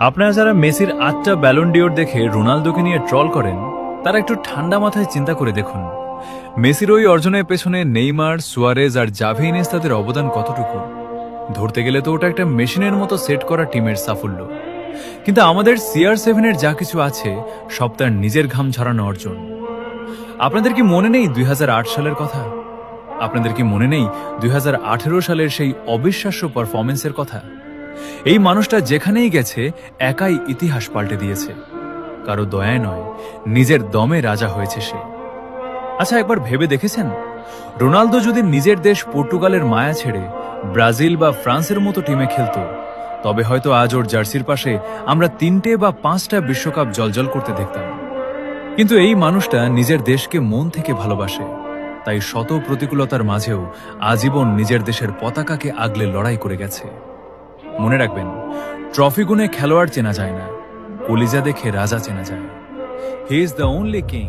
আপনারা যারা মেসির 8টা ব্যালন ডিওর দেখে রোনালদোকে নিয়ে ট্রল করেন, তারা একটু ঠান্ডা মাথায় চিন্তা করে দেখুন মেসির ওই অর্জনের পেছনে নেইমার, সুয়ারেজ আর জাভি ইনিয়েস্তাদের অবদান কতটুকু। ধরতে গেলে তো ওটা একটা মেশিনের মতো সেট করা টিমের সাফল্য। কিন্তু আমাদের CR7-এর যা কিছু আছে সব তার নিজের ঘাম ঝরানো অর্জন। আপনাদের কি মনে নেই 2008 সালের কথা? আপনাদের কি মনে নেই 2018 সালের সেই অবিশ্বাস্য পারফরমেন্সের কথা? এই মানুষটা যেখানেই গেছে একাই ইতিহাস পাল্টে দিয়েছে। কারো দয়ায় নয়, নিজের দমে রাজা হয়েছে সে। আচ্ছা, একবার ভেবে দেখেছেন, রোনালদো যদি নিজের দেশ পর্তুগালের মায়া ছেড়ে ব্রাজিল বা ফ্রান্সের মতো টিমে খেলতো, তবে হয়তো আজ ওর জার্সির পাশে আমরা 3টে বা 5টা বিশ্বকাপ জলজল করতে দেখতাম। কিন্তু এই মানুষটা নিজের দেশকে মন থেকে ভালোবাসে, তাই শত প্রতিকূলতার মাঝেও আজীবন নিজের দেশের পতাকাকে আগলে লড়াই করে গেছে। মনে রাখবেন, ট্রফি গুনে খেলোয়াড় চেনা যায় না, কলিজা দেখে রাজা চেনা যায়। He is the only king